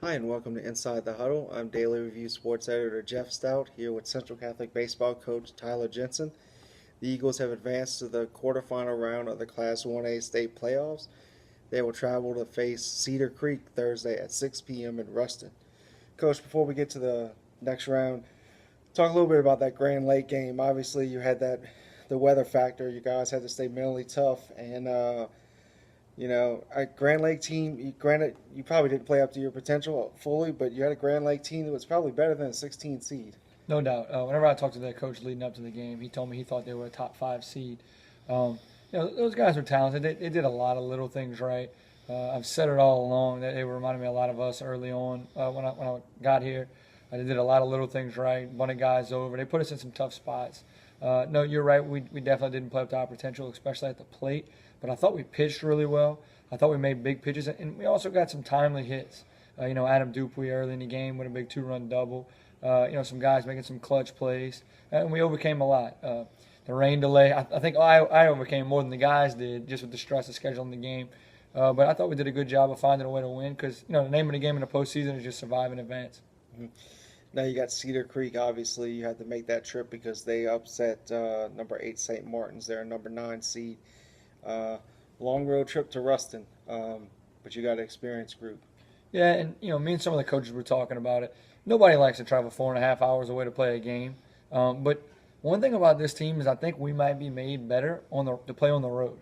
Hi, and welcome to Inside the Huddle. I'm Daily Review Sports Editor Geoff Stoute here with Central Catholic Baseball coach Tyler Jensen. The Eagles have advanced to the quarterfinal round of the Class 1A state playoffs. They will travel to face Cedar Creek Thursday at 6 p.m. in Ruston. Coach, before we get to the next round, talk a little bit about that Grand Lake game. Obviously, you had the weather factor. You guys had to stay mentally tough, and a Grand Lake team, granted, you probably didn't play up to your potential fully, but you had a Grand Lake team that was probably better than a 16 seed. No doubt. Whenever I talked to that coach leading up to the game, he told me he thought they were a top five seed. Those guys are talented. They did a lot of little things right. I've said it all along that they reminded me a lot of us early on when I got here. They did a lot of little things right, bunted guys over. They put us in some tough spots. No, you're right. We definitely didn't play up to our potential, especially at the plate. But I thought we pitched really well. I thought we made big pitches, and we also got some timely hits. Adam Dupuy early in the game with a big two-run double. Some guys making some clutch plays, and we overcame a lot. The rain delay, I think I overcame more than the guys did, just with the stress of scheduling the game. But I thought we did a good job of finding a way to win because the name of the game in the postseason is just survive and advance. Mm-hmm. Now you got Cedar Creek. Obviously, you had to make that trip because they upset number 8 St. Martin's. They're number 9 seed. Long road trip to Ruston, but you got an experienced group. Yeah, and me and some of the coaches were talking about it. Nobody likes to travel 4.5 hours away to play a game. But one thing about this team is I think we might be made better to play on the road.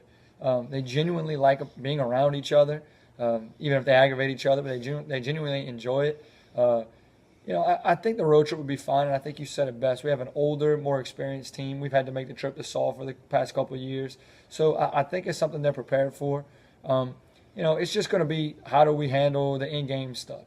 They genuinely like being around each other, even if they aggravate each other. But they genuinely enjoy it. I think the road trip would be fine, and I think you said it best. We have an older, more experienced team. We've had to make the trip to Saul for the past couple of years, so I think it's something they're prepared for. It's just going to be how do we handle the in-game stuff.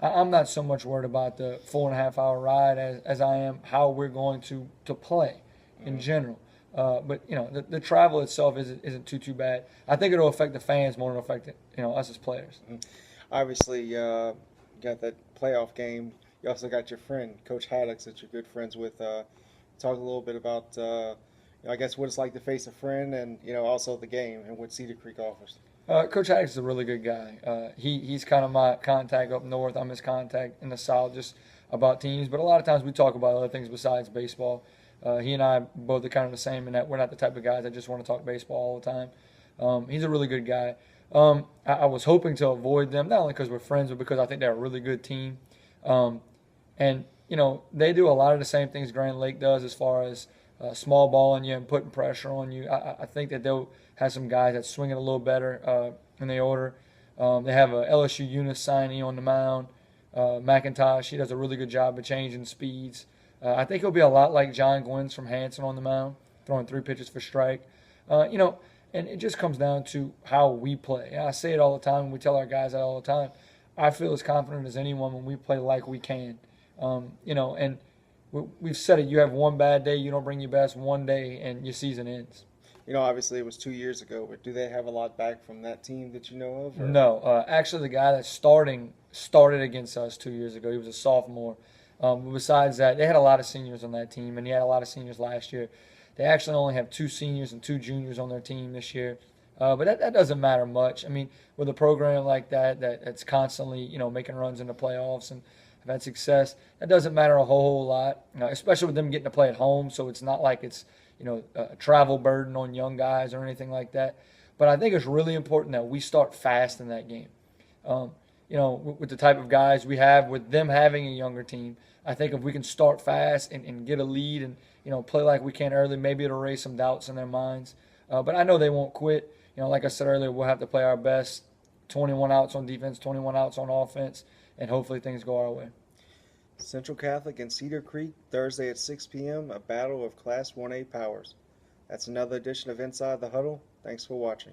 I'm not so much worried about the 4.5 hour ride as I am how we're going to play in general. But the travel itself isn't too bad. I think it'll affect the fans more than it'll affect us as players. Obviously, you got that playoff game. You also got your friend Coach Haddocks that you're good friends with. Talk a little bit about I guess what it's like to face a friend, and also the game and what Cedar Creek offers. Coach Haddocks is a really good guy. He's kind of my contact up north. I'm his contact in the south, just about teams. But a lot of times we talk about other things besides baseball. He and I both are kind of the same in that we're not the type of guys that just want to talk baseball all the time. He's a really good guy. I was hoping to avoid them, not only because we're friends, but because I think they're a really good team. They do a lot of the same things Grand Lake does as far as small balling you and putting pressure on you. I think that they'll have some guys that swing it a little better in the order. They have a LSU Eunice signee on the mound, McIntosh. He does a really good job of changing speeds. I think he'll be a lot like John Gwynns from Hanson on the mound, throwing 3 pitches for strike. And it just comes down to how we play. And I say it all the time, and we tell our guys that all the time. I feel as confident as anyone when we play like we can. And we've said it, you have one bad day, you don't bring your best one day, and your season ends. Obviously it was 2 years ago, but do they have a lot back from that team that you know of? Or? No. Actually, the guy that's started against us 2 years ago. He was a sophomore. Besides that, they had a lot of seniors on that team, and he had a lot of seniors last year. They actually only have 2 seniors and 2 juniors on their team this year. But that doesn't matter much. I mean, with a program like that's constantly, making runs in the playoffs and have had success, that doesn't matter a whole lot, especially with them getting to play at home. So it's not like it's, a travel burden on young guys or anything like that. But I think it's really important that we start fast in that game. With the type of guys we have, with them having a younger team, I think if we can start fast and get a lead and, play like we can early, maybe it'll raise some doubts in their minds. But I know they won't quit. Like I said earlier, we'll have to play our best, 21 outs on defense, 21 outs on offense, and hopefully things go our way. Central Catholic and Cedar Creek, Thursday at 6 p.m., a battle of Class 1A powers. That's another edition of Inside the Huddle. Thanks for watching.